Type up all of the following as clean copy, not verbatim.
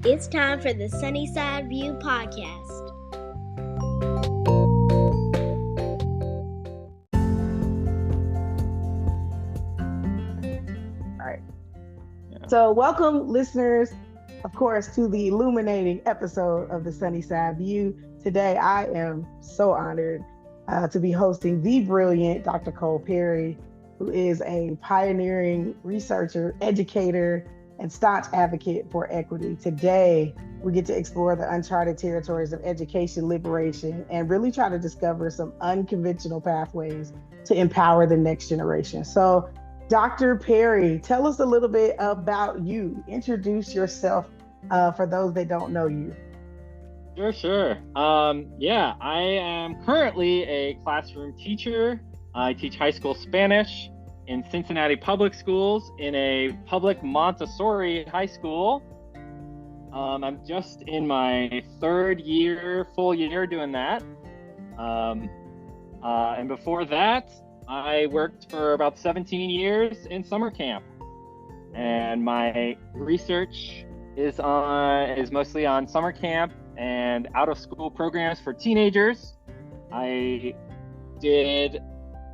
It's time for the Sunnyside View podcast. All right. So welcome, listeners, of course, to the illuminating episode of the Sunnyside View. Today, I am so honored to be hosting the brilliant Dr. Cole Perry, who is a pioneering researcher, educator, and staunch advocate for equity. Today, we get to explore the uncharted territories of education liberation and really try to discover some unconventional pathways to empower the next generation. So, Dr. Perry, tell us a little bit about you. Introduce yourself for those that don't know you. Sure. I am currently a classroom teacher. I teach high school Spanish in Cincinnati public schools in a public Montessori high school. I'm just in my full year doing that. And before that, I worked for about 17 years in summer camp. And my research is mostly on summer camp and out of school programs for teenagers. I did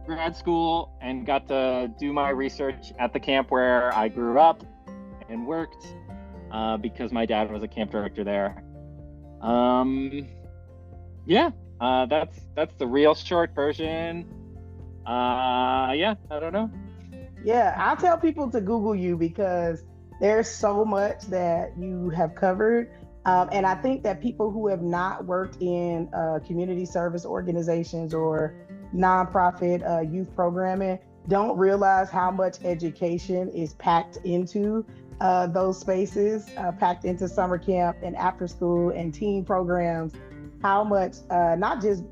grad school and got to do my research at the camp where I grew up and worked because my dad was a camp director there. That's the real short version. I don't know. Yeah, I'll tell people to Google you because there's so much that you have covered. And I think that people who have not worked in community service organizations or nonprofit youth programming don't realize how much education is packed into those spaces, packed into summer camp and after school and teen programs, how much, not just,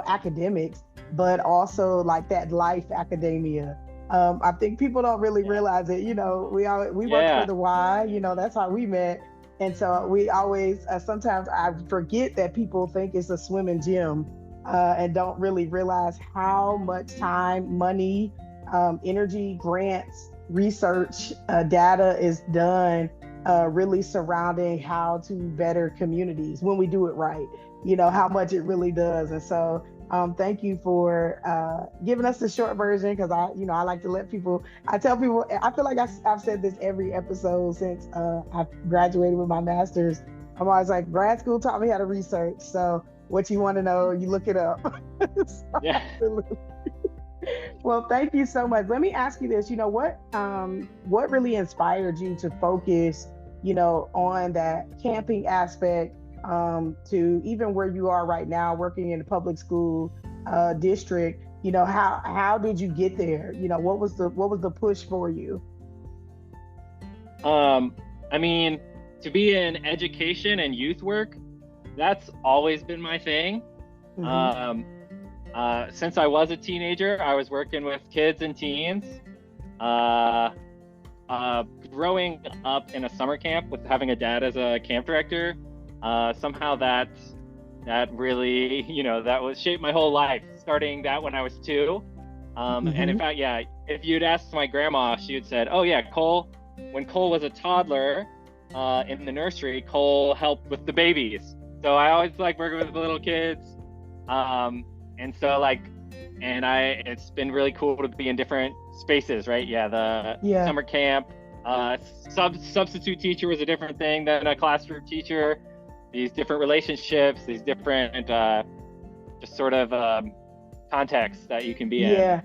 academics, but also like that life academia. I think people don't really realize it. We work for the Y, that's how we met. And so we always, sometimes I forget that people think it's a swim and gym and don't really realize how much time, money, energy, grants, research, data is done really surrounding how to better communities when we do it right, how much it really does. And so thank you for giving us the short version because I like to I tell people, I feel like I've said this every episode since I graduated with my master's. I'm always like, grad school taught me how to research. So what you want to know, you look it up. Yeah. Well, thank you so much. Let me ask you this, what really inspired you to focus, on that camping aspect to even where you are right now, working in a public school district? How did you get there? What was the push for you? To be in education and youth work, that's always been my thing. Mm-hmm. Since I was a teenager, I was working with kids and teens. Growing up in a summer camp with having a dad as a camp director, somehow that really, that shaped my whole life, starting that when I was 2. Mm-hmm. And in fact, if you'd asked my grandma, she would said, oh yeah, when Cole was a toddler in the nursery, Cole helped with the babies. So I always like working with the little kids. It's been really cool to be in different spaces, right? Summer camp, substitute teacher was a different thing than a classroom teacher. These different relationships, these different just sort of contexts that you can be in.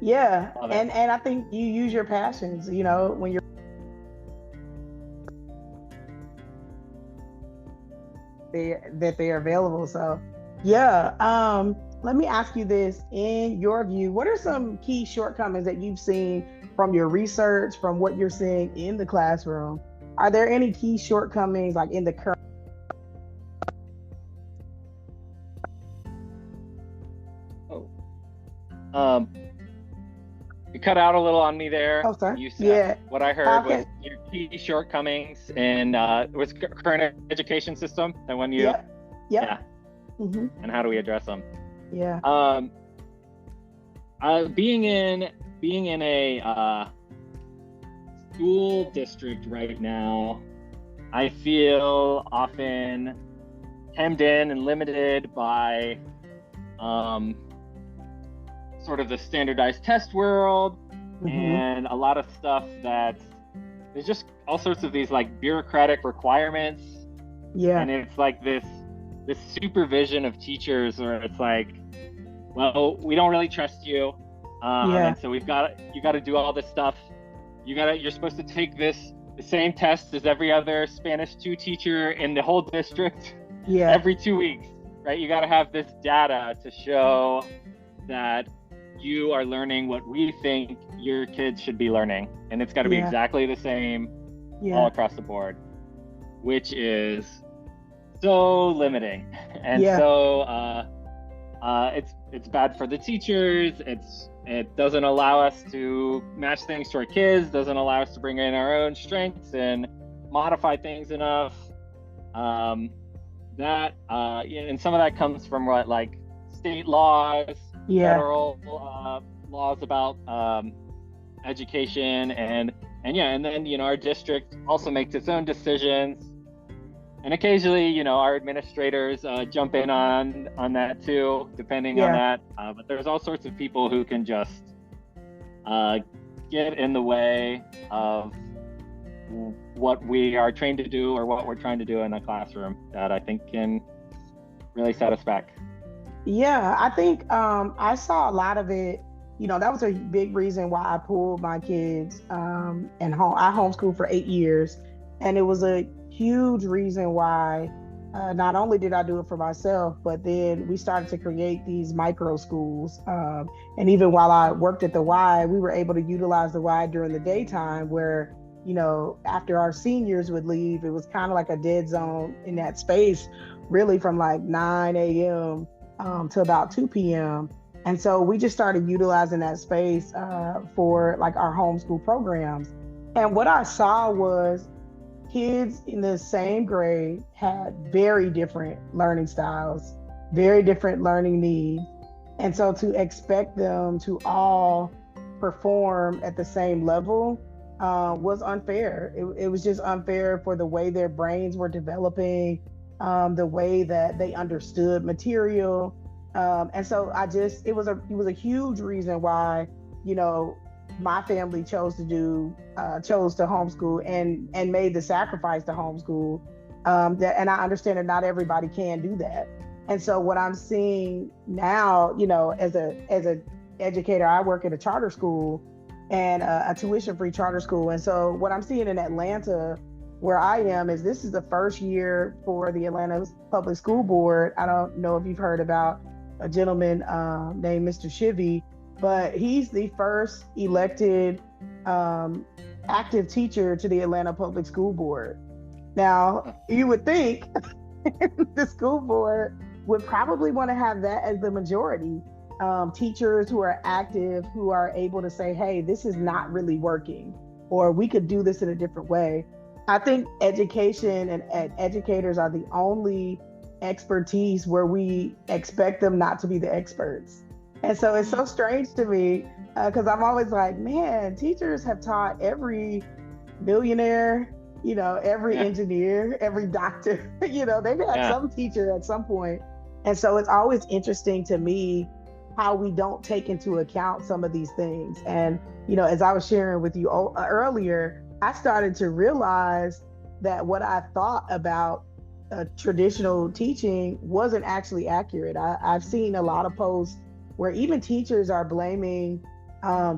Yeah. And I think you use your passions, when you're that they are available. So let me ask you this. In your view, what are some key shortcomings that you've seen from your research, from what you're seeing in the classroom? Are there any key shortcomings like in the current? You cut out a little on me there. Oh, sorry. You said what I heard was your key shortcomings in was current education system, and when you Mm-hmm. And how do we address them? Being in a school district right now, I feel often hemmed in and limited by sort of the standardized test world, and a lot of stuff that there's just all sorts of these like bureaucratic requirements. Yeah. And it's like this supervision of teachers where it's like, well, we don't really trust you. And so you got to do all this stuff. You're supposed to take the same test as every other Spanish 2 teacher in the whole district every 2 weeks, right? You got to have this data to show that you are learning what we think your kids should be learning. And it's got to be exactly the same all across the board, which is so limiting. And so it's bad for the teachers. It doesn't allow us to match things to our kids, doesn't allow us to bring in our own strengths and modify things enough. And some of that comes from what, like state laws, federal laws about education, and then our district also makes its own decisions. And occasionally, our administrators jump in on that too, depending on that. But there's all sorts of people who can just get in the way of what we are trained to do or what we're trying to do in a classroom that I think can really set us back. Yeah, I think I saw a lot of it. That was a big reason why I pulled my kids and I homeschooled for 8 years. And it was a huge reason why not only did I do it for myself, but then we started to create these micro schools. And even while I worked at the Y, we were able to utilize the Y during the daytime where, after our seniors would leave, it was kind of like a dead zone in that space, really from like 9 a.m. To about 2 p.m. And so we just started utilizing that space for like our homeschool programs. And what I saw was kids in the same grade had very different learning styles, very different learning needs. And so to expect them to all perform at the same level was unfair. It was just unfair for the way their brains were developing, the way that they understood material. And so it was a huge reason why, my family chose to homeschool and made the sacrifice to homeschool. And I understand that not everybody can do that. And so what I'm seeing now, as a educator, I work at a charter school and a tuition-free charter school. And so what I'm seeing in Atlanta, where I am, is this is the first year for the Atlanta Public School Board. I don't know if you've heard about a gentleman named Mr. Shivy, but he's the first elected active teacher to the Atlanta Public School Board. Now, you would think the school board would probably want to have that as the majority. Teachers who are active, who are able to say, hey, this is not really working, or we could do this in a different way. I think education and educators are the only expertise where we expect them not to be the experts. And so it's so strange to me because I'm always like, man, teachers have taught every millionaire, every engineer, every doctor, they've had some teacher at some point. And so it's always interesting to me how we don't take into account some of these things. And, as I was sharing with you earlier, I started to realize that what I thought about traditional teaching wasn't actually accurate. I've seen a lot of posts where even teachers are blaming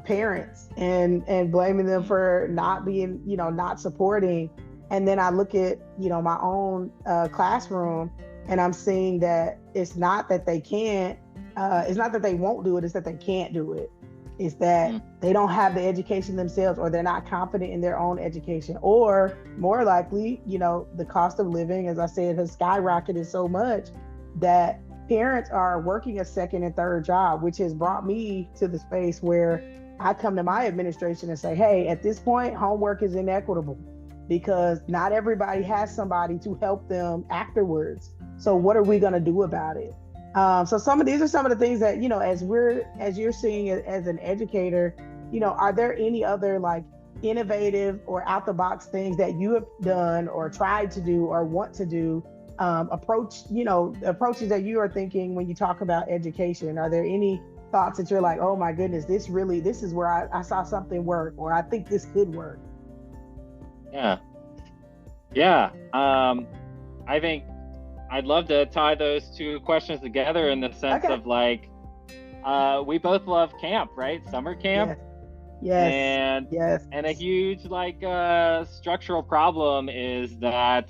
parents and blaming them for not being, not supporting. And then I look at, my own classroom and I'm seeing that it's not that they can't, it's not that they won't do it, it's that they can't do it. It's that they don't have the education themselves, or they're not confident in their own education, or more likely, the cost of living, as I said, has skyrocketed so much that parents are working a second and third job, which has brought me to the space where I come to my administration and say, hey, at this point, homework is inequitable because not everybody has somebody to help them afterwards. So what are we going to do about it? So these are some of the things that, as you're seeing it as an educator, are there any other like innovative or out the box things that you have done or tried to do or want to do? Approaches that you are thinking when you talk about education. Are there any thoughts that you're like, oh my goodness, this is where I saw something work, or I think this could work? Yeah. I think I'd love to tie those two questions together in the sense of like, we both love camp, right? Summer camp. Yes. And a huge like structural problem is that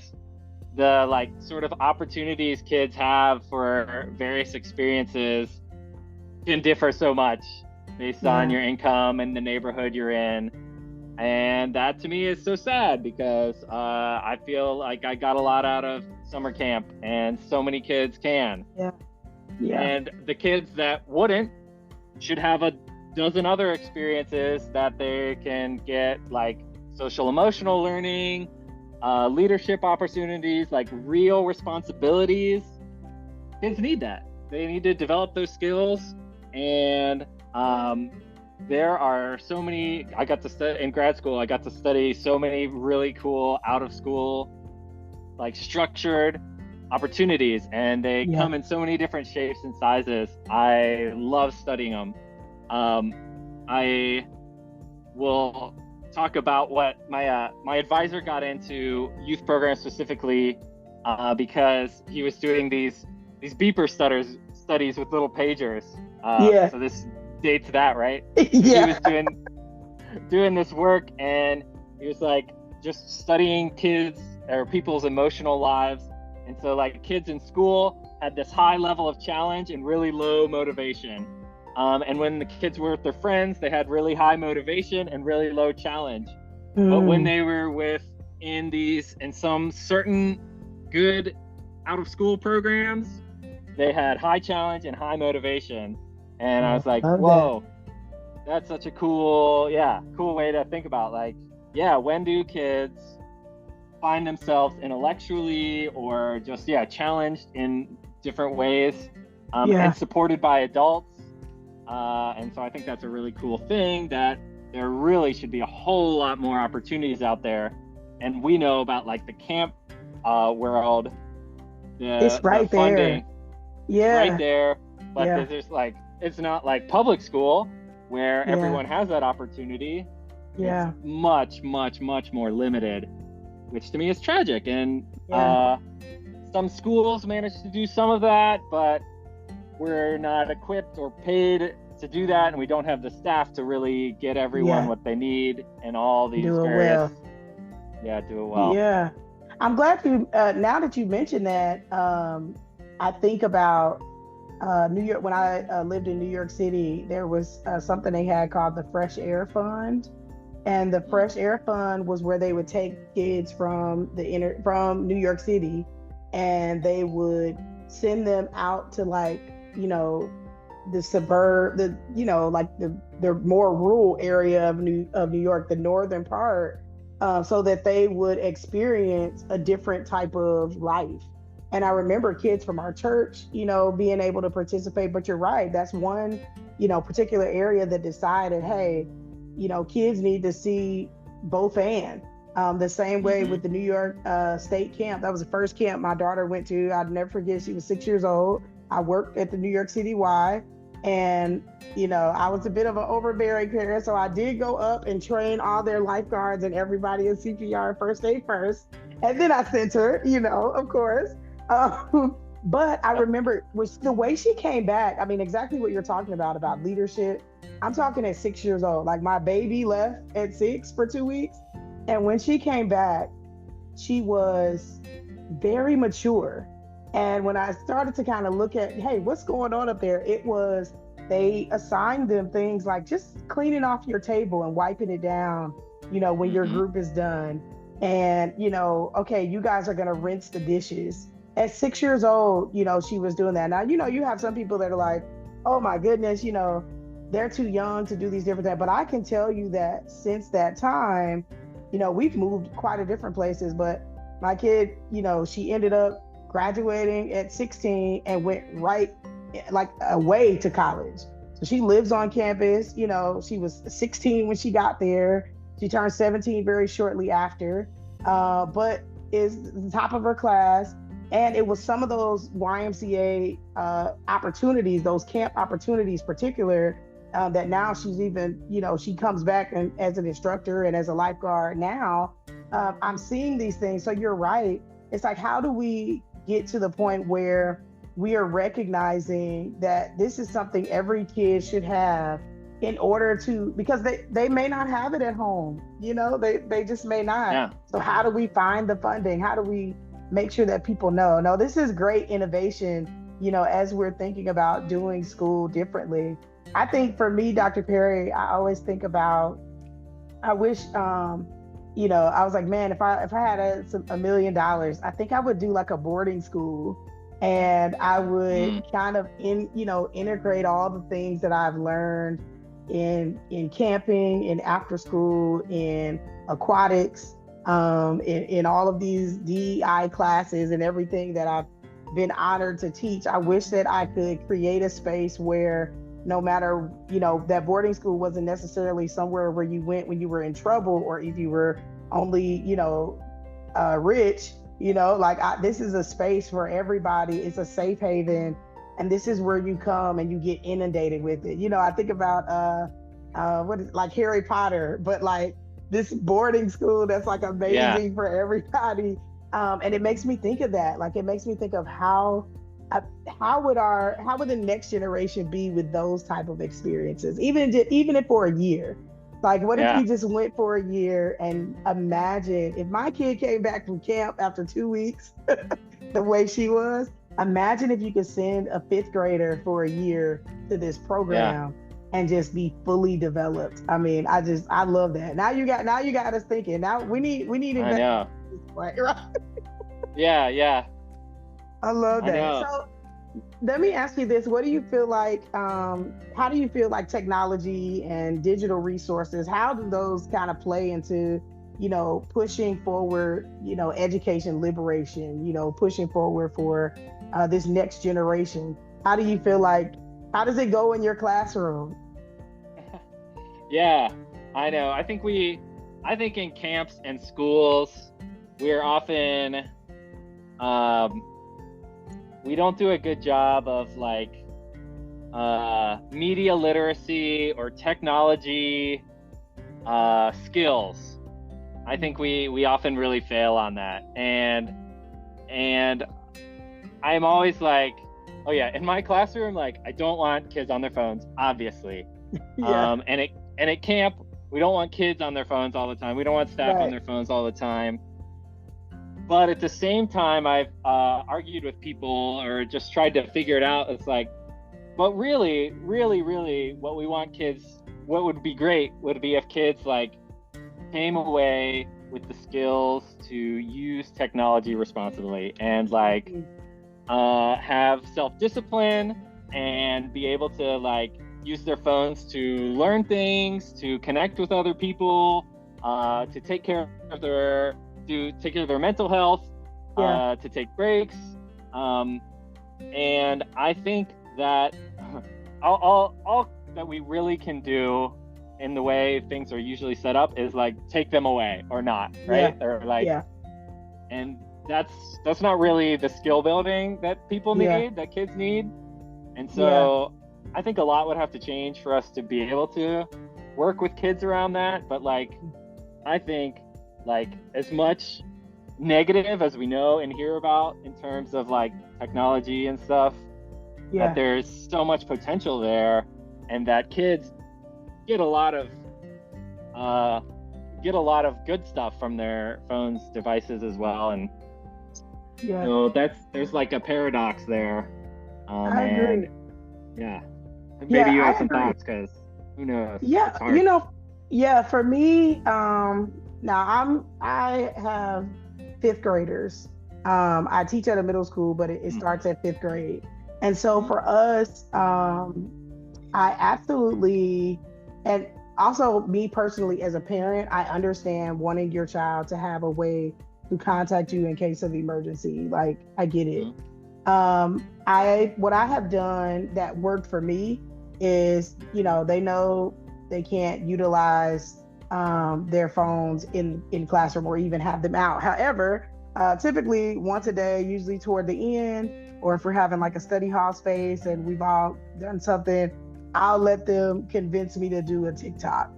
the like sort of opportunities kids have for various experiences can differ so much based on your income and the neighborhood you're in. And that to me is so sad because I feel like I got a lot out of summer camp, and so many kids can. And the kids that wouldn't should have a dozen other experiences that they can get, like social emotional learning, leadership opportunities, like real responsibilities. Kids need that. They need to develop those skills. And there are so many, I got to study in grad school, I got to study so many really cool out of school, like structured opportunities, and they come in so many different shapes and sizes. I love studying them. I will talk about what my advisor got into youth programs specifically because he was doing these beeper studies with little pagers. So this dates that, right? He was doing this work, and he was like just studying kids or people's emotional lives. And so like kids in school had this high level of challenge and really low motivation. And when the kids were with their friends, they had really high motivation and really low challenge. But when they were in some certain good out of school programs, they had high challenge and high motivation. And I was like, whoa, that's such a cool way to think about, like, when do kids find themselves intellectually or just challenged in different ways, and supported by adults. And so I think that's a really cool thing, that there really should be a whole lot more opportunities out there. And we know about like the camp world, it's right the funding, there. Right there. But there's like, it's not like public school where everyone has that opportunity. It's much, much, much more limited, which to me is tragic. And some schools manage to do some of that, but we're not equipped or paid to do that, and we don't have the staff to really get everyone what they need and all these various. Do it well. Yeah, I'm glad you. Now that you mentioned that, I think about New York. When I lived in New York City, there was something they had called the Fresh Air Fund, and the Fresh Air Fund was where they would take kids from from New York City, and they would send them out to the suburb, the more rural area of New York, the northern part, so that they would experience a different type of life. And I remember kids from our church, being able to participate. But you're right, that's one, particular area that decided, hey, kids need to see both and. The same way with the New York State camp. That was the first camp my daughter went to. I'd never forget, she was 6 years old. I worked at the New York City Y, and I was a bit of an overbearing parent, so I did go up and train all their lifeguards and everybody in CPR, first aid first, and then I sent her, of course. But I remember the way she came back. I mean, exactly what you're talking about leadership. I'm talking at 6 years old. Like, my baby left at 6 for 2 weeks, and when she came back, she was very mature. And when I started to kind of look at, hey, what's going on up there? It was, they assigned them things like just cleaning off your table and wiping it down, when your group is done. And, okay, you guys are going to rinse the dishes. At 6 years old, she was doing that. Now, you have some people that are like, oh my goodness, they're too young to do these different things. But I can tell you that since that time, we've moved quite a different places. But my kid, she ended up graduating at 16 and went right away to college. So she lives on campus. She was 16 when she got there, She turned 17 very shortly after, but is the top of her class. And it was some of those YMCA opportunities, those camp opportunities, particular, that now she's even, she comes back and as an instructor and as a lifeguard now. I'm seeing these things. So you're right. It's like, how do we get to the point where we are recognizing that this is something every kid should have in order to, because they may not have it at home, they just may not. Yeah. So how do we find the funding? How do we make sure that people know? No, this is great innovation, as we're thinking about doing school differently. I think for me, Dr. Perry, I always think about, I wish, I was like, man, if I had $1 million, I think I would do like a boarding school, and I would kind of integrate all the things that I've learned in camping, in after school, in aquatics, in all of these DEI classes and everything that I've been honored to teach. I wish that I could create a space where no matter, that boarding school wasn't necessarily somewhere where you went when you were in trouble, or if you were only, rich, this is a space for everybody. It's a safe haven. And this is where you come and you get inundated with it. I think about, like Harry Potter, but like this boarding school that's like amazing for everybody. And it makes me think of that. Like, it makes me think of how would the next generation be with those type of experiences, even if for a year. Like, what if you just went for a year, and imagine if my kid came back from camp after 2 weeks the way she was. Imagine if you could send a 5th grader for a year to this program and just be fully developed. I mean, I love that. Now you got us thinking. Now we need investment. Right? Yeah. I love that. So let me ask you this. What do you feel like, how do you feel like technology and digital resources, how do those kind of play into, pushing forward, education liberation, pushing forward for this next generation? How do you feel like, how does it go in your classroom? Yeah, I know. I think in camps and schools, we're often, we don't do a good job of like media literacy or technology skills. I think we often really fail on that. And I'm always like, oh yeah, in my classroom, like, I don't want kids on their phones, obviously. And at camp, we don't want kids on their phones all the time. We don't want staff on their phones all the time. But at the same time, I've argued with people or just tried to figure it out. It's like, but really, really, really, what we want kids, what would be great would be if kids like came away with the skills to use technology responsibly and like have self-discipline and be able to like use their phones to learn things, to connect with other people, to take care of their mental health, to take breaks. And I think that all that we really can do in the way things are usually set up is like take them away or not, right? Or like, and that's not really the skill building that people need, that kids need. And so I think a lot would have to change for us to be able to work with kids around that. But like, I think like as much negative as we know and hear about in terms of like technology and stuff, that there's so much potential there, and that kids get a lot of good stuff from their phones, devices as well. And so there's like a paradox there. I agree. Maybe you have some thoughts, because who knows? For me, now I have 5th graders. I teach at a middle school, but it starts at 5th grade. And so for us, I absolutely, and also me personally as a parent, I understand wanting your child to have a way to contact you in case of emergency. Like, I get it. What I have done that worked for me is, they know they can't utilize their phones in classroom or even have them out. However, typically once a day, usually toward the end, or if we're having like a study hall space and we've all done something, I'll let them convince me to do a TikTok.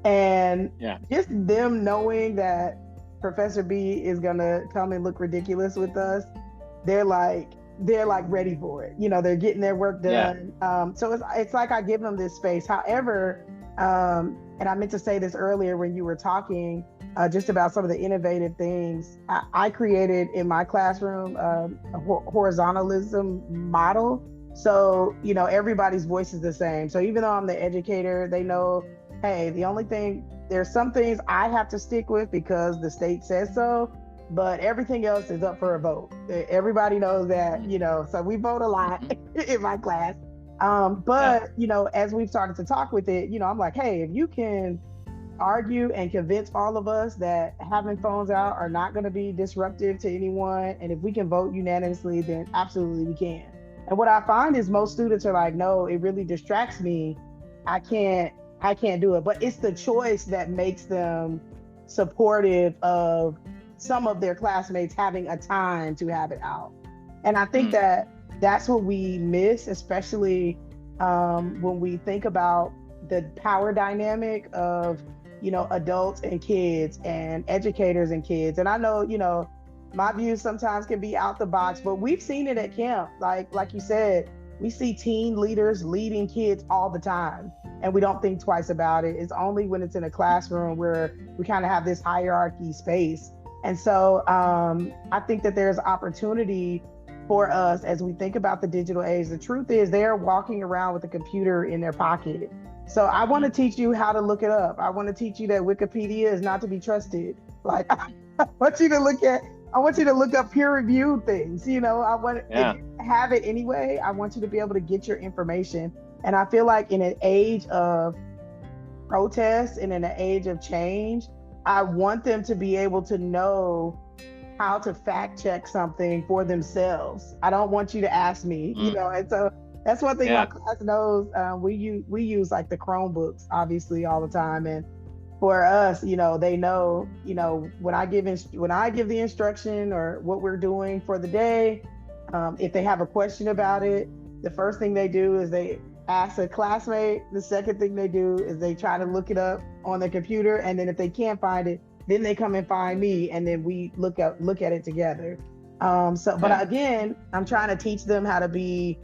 And just them knowing that Professor B is gonna come and look ridiculous with us, they're like ready for it. You know, they're getting their work done. So it's like I give them this space. However, and I meant to say this earlier when you were talking just about some of the innovative things. I created in my classroom a horizontalism model. So, you know, everybody's voice is the same. So even though I'm the educator, they know, hey, there's some things I have to stick with because the state says so, but everything else is up for a vote. Everybody knows that, you know, so we vote a lot in my class. You know, as we've started to talk with it, you know, I'm like, hey, if you can argue and convince all of us that having phones out are not going to be disruptive to anyone, and if we can vote unanimously, then absolutely we can. And what I find is most students are like, no, it really distracts me. I can't do it. But it's the choice that makes them supportive of some of their classmates having a time to have it out. And I think that's what we miss, especially when we think about the power dynamic of, you know, adults and kids and educators and kids. And I know, you know, my views sometimes can be out the box, but we've seen it at camp. Like you said, we see teen leaders leading kids all the time, and we don't think twice about it. It's only when it's in a classroom where we kind of have this hierarchy space. And so I think that there's opportunity for us as we think about the digital age. The truth is they're walking around with a computer in their pocket. So I want to teach you how to look it up. I want to teach you that Wikipedia is not to be trusted. Like I want you to look up peer-reviewed things. You know, if you have it anyway, I want you to be able to get your information. And I feel like in an age of protest and in an age of change, I want them to be able to know how to fact check something for themselves. I don't want you to ask me, you know, and so that's one thing my class knows. We use like the Chromebooks obviously all the time, and for us, you know, they know, you know, when I give the instruction or what we're doing for the day, if they have a question about it, the first thing they do is they ask a classmate. The second thing they do is they try to look it up on their computer, and then if they can't find it, then they come and find me, and then we look at it together. But again, I'm trying to teach them how to be.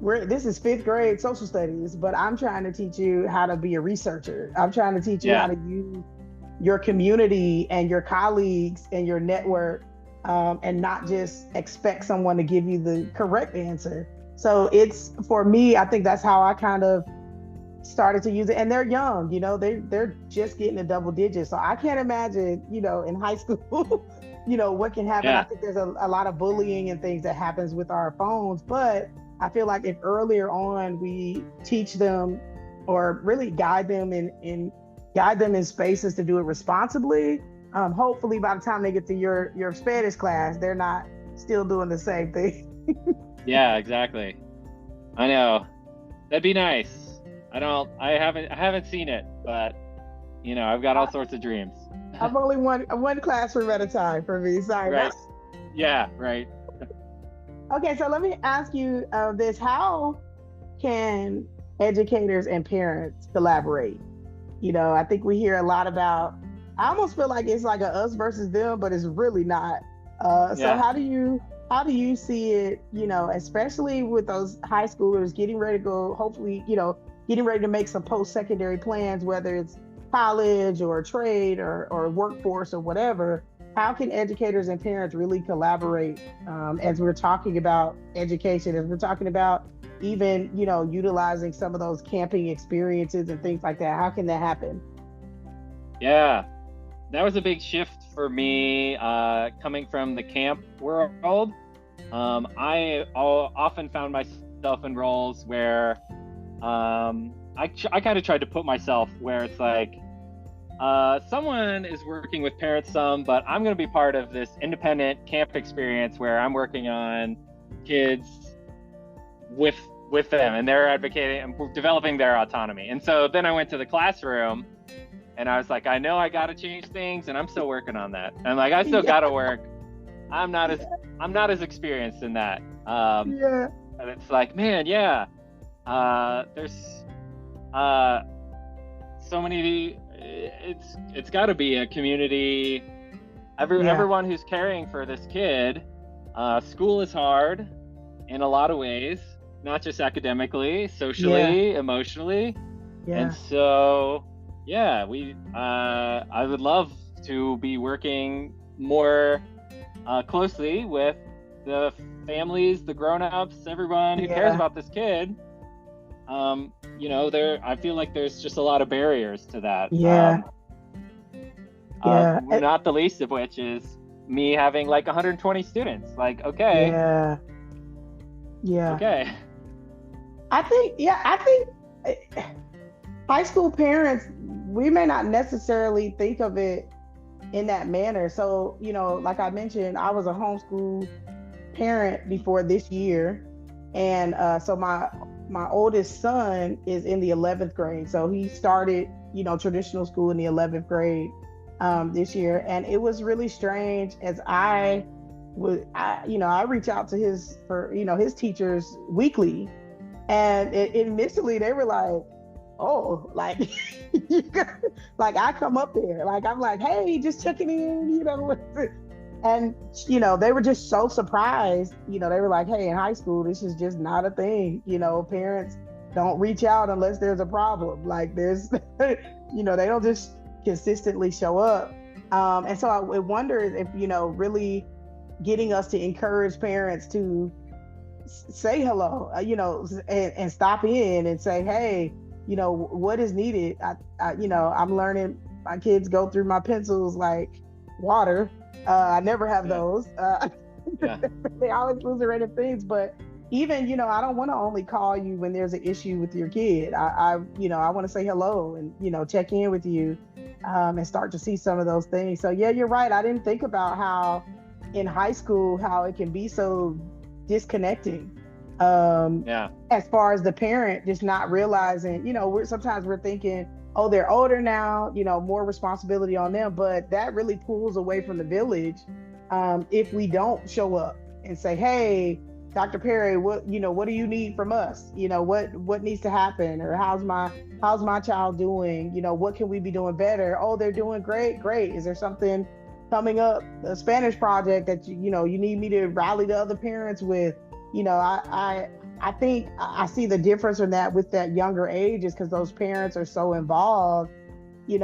This is 5th grade social studies, but I'm trying to teach you how to be a researcher. I'm trying to teach you how to use your community and your colleagues and your network, and not just expect someone to give you the correct answer. So it's, for me, I think that's how I kind of started to use it. And they're young, you know, they're just getting to double digits. So I can't imagine, you know, in high school, you know, what can happen. I think there's a lot of bullying and things that happens with our phones, but I feel like if earlier on we teach them or really guide them in spaces to do it responsibly, hopefully by the time they get to your Spanish class, they're not still doing the same thing. Yeah, exactly. I know. That'd be nice. I haven't seen it, but you know, I've got all sorts of dreams. I'm only one classroom at a time for me. Sorry. Right. Yeah, right. Okay, so let me ask you this. How can educators and parents collaborate? You know, I think we hear a lot about, I almost feel like it's like a us versus them, but it's really not. So how do you see it, you know, especially with those high schoolers getting ready to go, hopefully, you know, getting ready to make some post-secondary plans, whether it's college or trade or workforce or whatever. How can educators and parents really collaborate as we're talking about education, as we're talking about even, you know, utilizing some of those camping experiences and things like that? How can that happen? Yeah, that was a big shift for me coming from the camp world. I often found myself in roles where I kind of tried to put myself where it's like, someone is working with parents some, but I'm going to be part of this independent camp experience where I'm working on kids with them, and they're advocating and developing their autonomy. And so then I went to the classroom, And I was like, I know I got to change things, and I'm still working on that. And like, I still got to work. I'm not as experienced in that. And it's like, man, there's so many. It's got to be a community. Everyone who's caring for this kid. School is hard in a lot of ways, not just academically, socially, emotionally. And so, I would love to be working more closely with the families, the grown-ups, everyone who cares about this kid. I feel like there's just a lot of barriers to that. Not the least of which is me having like 120 students. Like, okay. Okay. I think high school parents, we may not necessarily think of it in that manner. So, like I mentioned, I was a homeschool parent before this year. And so my oldest son is in the 11th grade. So he started, traditional school in the 11th grade this year. And it was really strange as I reach out to his teachers weekly. And initially they were like, oh, like, like I come up there, like, I'm like, hey, just checking in, and, they were just so surprised, they were like, hey, in high school, this is just not a thing. Parents don't reach out unless there's a problem. Like there's, they don't just consistently show up. And so I wonder if, really getting us to encourage parents to say hello, and stop in and say, hey, what is needed. I'm learning, my kids go through my pencils like water. I never have those. They always lose their random things, but even, I don't want to only call you when there's an issue with your kid. I want to say hello and, check in with you, and start to see some of those things. So yeah, you're right. I didn't think about how in high school, how it can be so disconnecting. As far as the parent just not realizing, sometimes we're thinking, oh, they're older now, more responsibility on them, but that really pulls away from the village if we don't show up and say, hey, Dr. Perry, what do you need from us? What needs to happen? Or how's my child doing? What can we be doing better? Oh, they're doing great. Is there something coming up, a Spanish project that you need me to rally the other parents with? I think I see the difference in that with that younger age is because those parents are so involved. A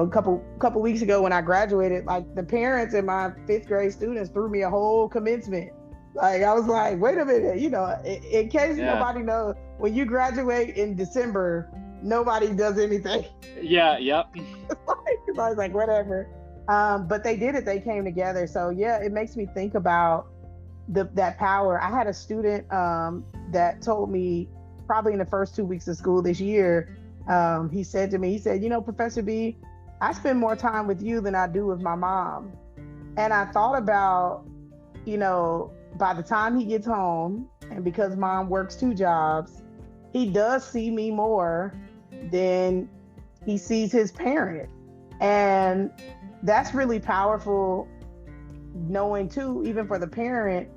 couple weeks ago when I graduated, like the parents and my 5th grade students threw me a whole commencement. Like I was like, wait a minute, in case nobody knows, when you graduate in December, nobody does anything. Yep. I was like, whatever. But they did it. They came together. So yeah, it makes me think about that power. I had a student that told me probably in the first 2 weeks of school this year, he said to me, Professor B, I spend more time with you than I do with my mom. And I thought about, by the time he gets home, and because mom works 2 jobs, he does see me more than he sees his parent. And that's really powerful, knowing too, even for the parent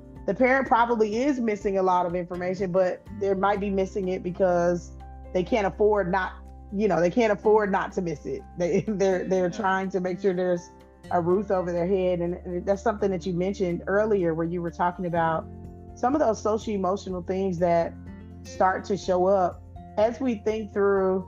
probably is missing a lot of information, but they might be missing it because they can't afford not to miss it. They're trying to make sure there's a roof over their head. And that's something that you mentioned earlier, where you were talking about some of those socio-emotional things that start to show up as we think through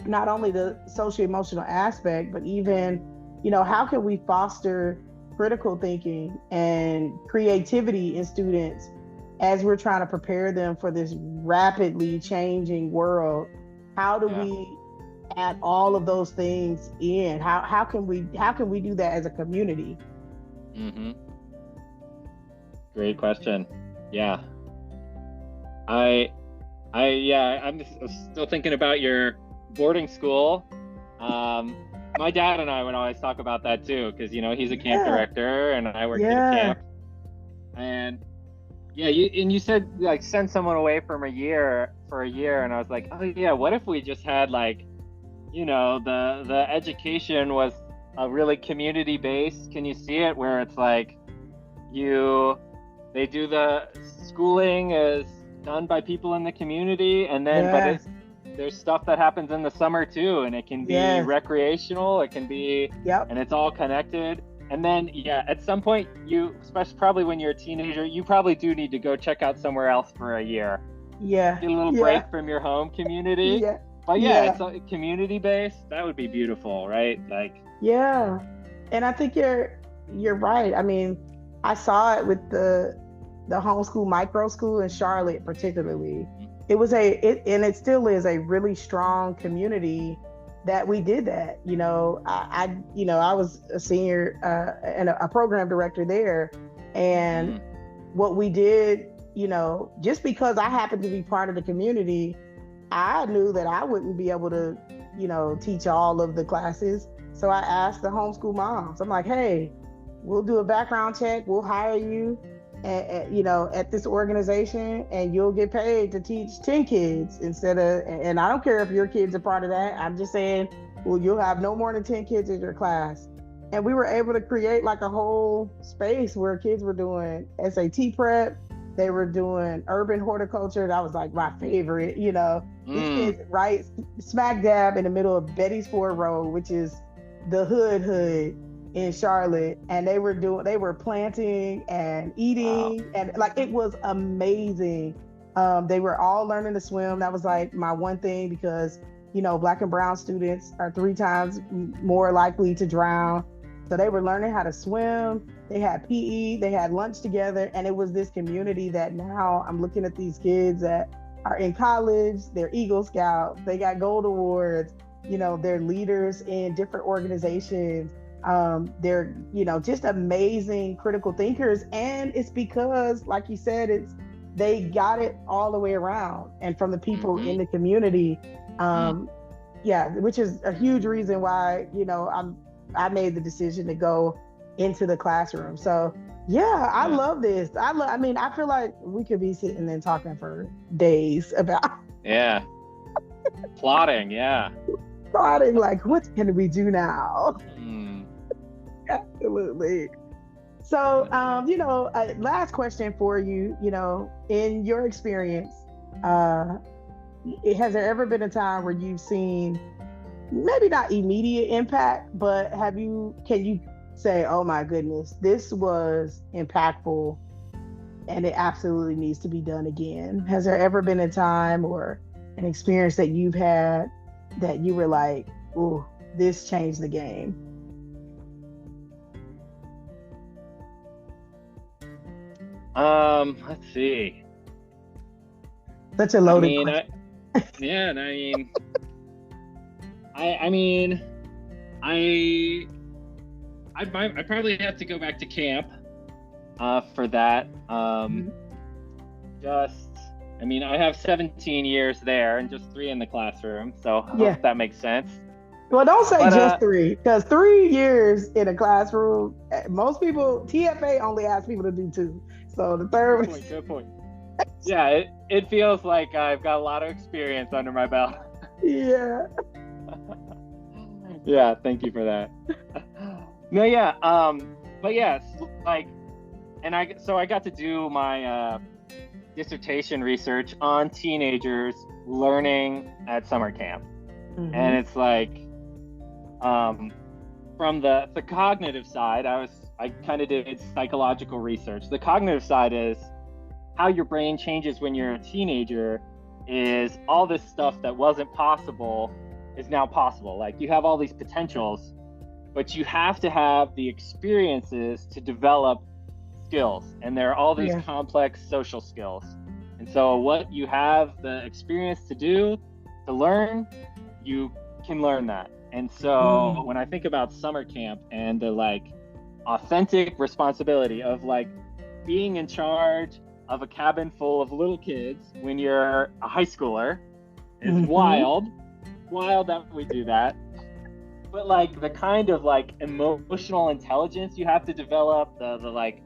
not only the socio-emotional aspect, but even, how can we foster critical thinking and creativity in students as we're trying to prepare them for this rapidly changing world? How do we add all of those things in? How can we do that as a community? Mm-hmm. Great question. Yeah. I'm still thinking about your boarding school. My dad and I would always talk about that too, because he's a camp director and I work at a camp. And you said like send someone away for a year, and I was like, oh yeah, what if we just had like the education was really community based. Can you see it where it's like they do the schooling is done by people in the community, and then but there's stuff that happens in the summer too, and it can be recreational, it can be and it's all connected. And then at some point especially probably when you're a teenager, you probably do need to go check out somewhere else for a year. Get a little break from your home community. But it's community based. That would be beautiful, right? Like and I think you're right. I mean, I saw it with the homeschool micro school in Charlotte particularly. It was and it still is a really strong community that we did that. I was a senior and a program director there, and what we did, just because I happened to be part of the community, I knew that I wouldn't be able to, teach all of the classes. So I asked the homeschool moms. I'm like, hey, we'll do a background check. We'll hire you at this organization, and you'll get paid to teach 10 kids instead of, and I don't care if your kids are part of that. I'm just saying, well, you'll have no more than 10 kids in your class. And we were able to create like a whole space where kids were doing SAT prep. They were doing urban horticulture. That was like my favorite, These kids right smack dab in the middle of Betty's Ford Road, which is the hood in Charlotte. And they were planting and eating. And like, it was amazing. They were all learning to swim. That was like my one thing, because, Black and brown students are 3 times more likely to drown. So they were learning how to swim. They had PE, they had lunch together, and it was this community that now I'm looking at these kids that are in college, they're Eagle Scouts, they got gold awards, they're leaders in different organizations. They're, just amazing critical thinkers. And it's because, like you said, they got it all the way around, and from the people in the community. Which is a huge reason why, I made the decision to go into the classroom. So I love this. I feel like we could be sitting and talking for days about plotting like, what can we do now? Absolutely. So last question for you, in your experience, has there ever been a time where you've seen maybe not immediate impact, but can you say, oh my goodness, this was impactful and it absolutely needs to be done again? Has there ever been a time or an experience that you've had that you were like, oh, this changed the game? Let's see. Such a loaded question. I probably have to go back to camp for that. I have 17 years there and just 3 in the classroom, so I hope that makes sense. Well, don't say just 3, because 3 years in a classroom, most people, TFA only asks people to do 2. So the third one. Good point. Yeah, it feels like I've got a lot of experience under my belt. Yeah. Yeah, thank you for that. No, yeah, but yes, like, and I got to do my dissertation research on teenagers learning at summer camp. And it's like, from the cognitive side, I kind of did psychological research. The cognitive side is how your brain changes when you're a teenager. Is all this stuff that wasn't possible is now possible. Like, you have all these potentials, but you have to have the experiences to develop skills, and there are all these complex social skills. And so what you have the experience to do, to learn, you can learn that. And so when I think about summer camp and the like authentic responsibility of like being in charge of a cabin full of little kids when you're a high schooler is wild that we do that. But like the kind of like emotional intelligence you have to develop, the like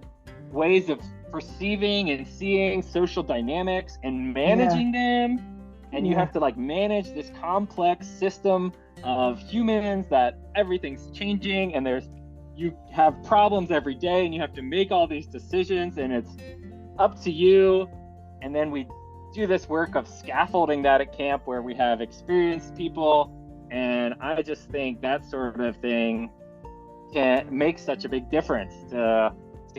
ways of perceiving and seeing social dynamics and managing them and you have to like manage this complex system of humans that everything's changing, and you have problems every day, and you have to make all these decisions, and it's up to you. And then we do this work of scaffolding that at camp where we have experienced people, and I just think that sort of thing can make such a big difference to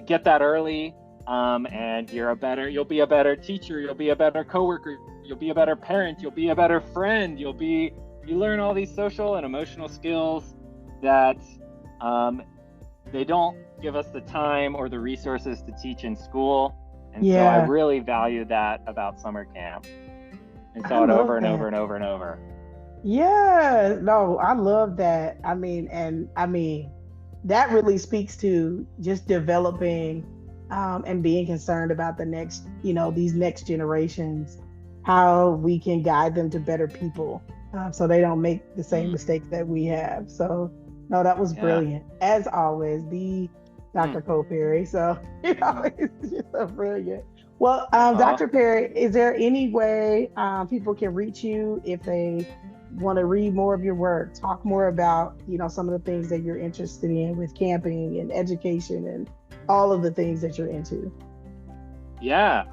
get that early. And you'll be a better teacher, you'll be a better coworker, you'll be a better parent, you'll be a better friend, you learn all these social and emotional skills that they don't give us the time or the resources to teach in school. And so I really value that about summer camp, and saw it over and over and over and over. Yeah, no, I love that. I mean, that really speaks to just developing and being concerned about the next, these next generations, how we can guide them to better people, so they don't make the same mistakes that we have. So, no, that was brilliant. As always, the Dr. Cole Perry. So, it's just so brilliant. Well, Dr. Perry, is there any way people can reach you if they want to read more of your work, talk more about, some of the things that you're interested in with camping and education and all of the things that you're into? Yeah,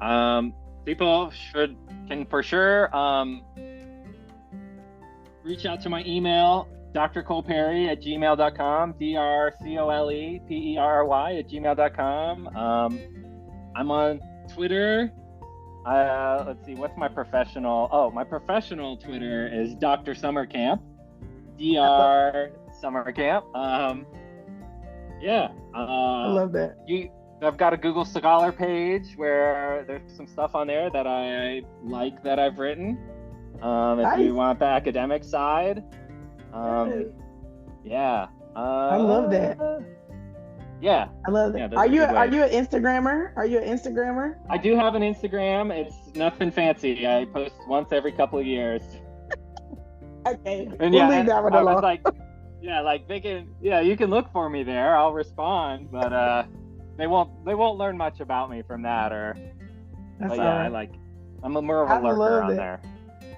people can for sure reach out to my email, drcoleperry@gmail.com, drcoleperry@gmail.com. I'm on Twitter. Let's see, what's my professional? Oh, my professional Twitter is Dr. Summer Camp, Dr. Summer Camp. I love that. I've got a Google Scholar page where there's some stuff on there that I like that I've written. If you want the academic side. Yeah. I love that. Yeah. I love that. Yeah, are you an Instagrammer? I do have an Instagram. It's nothing fancy. I post once every couple of years. Okay. And we'll leave that one alone. I was like, you can look for me there. I'll respond, but they won't learn much about me from that. I'm more of a lurker on there.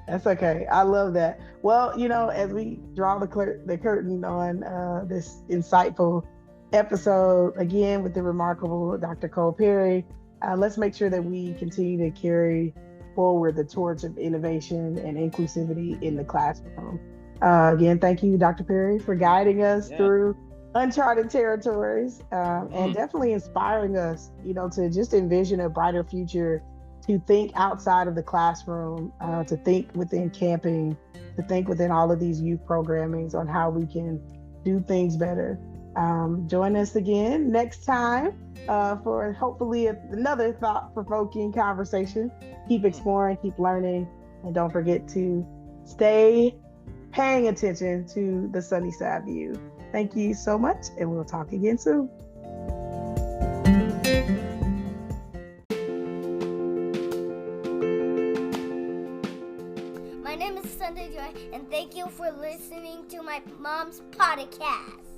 That's okay. I love that. Well, as we draw the curtain on this insightful episode again with the remarkable Dr. Cole Perry, let's make sure that we continue to carry forward the torch of innovation and inclusivity in the classroom. Again, thank you, Dr. Perry, for guiding us through uncharted territories and definitely inspiring us, to just envision a brighter future, to think outside of the classroom, to think within camping, to think within all of these youth programmings on how we can do things better. Join us again next time for hopefully another thought-provoking conversation. Keep exploring, keep learning, and don't forget to stay paying attention to the sunny side view. Thank you so much, and we'll talk again soon. My name is Sunday Joy, and thank you for listening to my mom's podcast.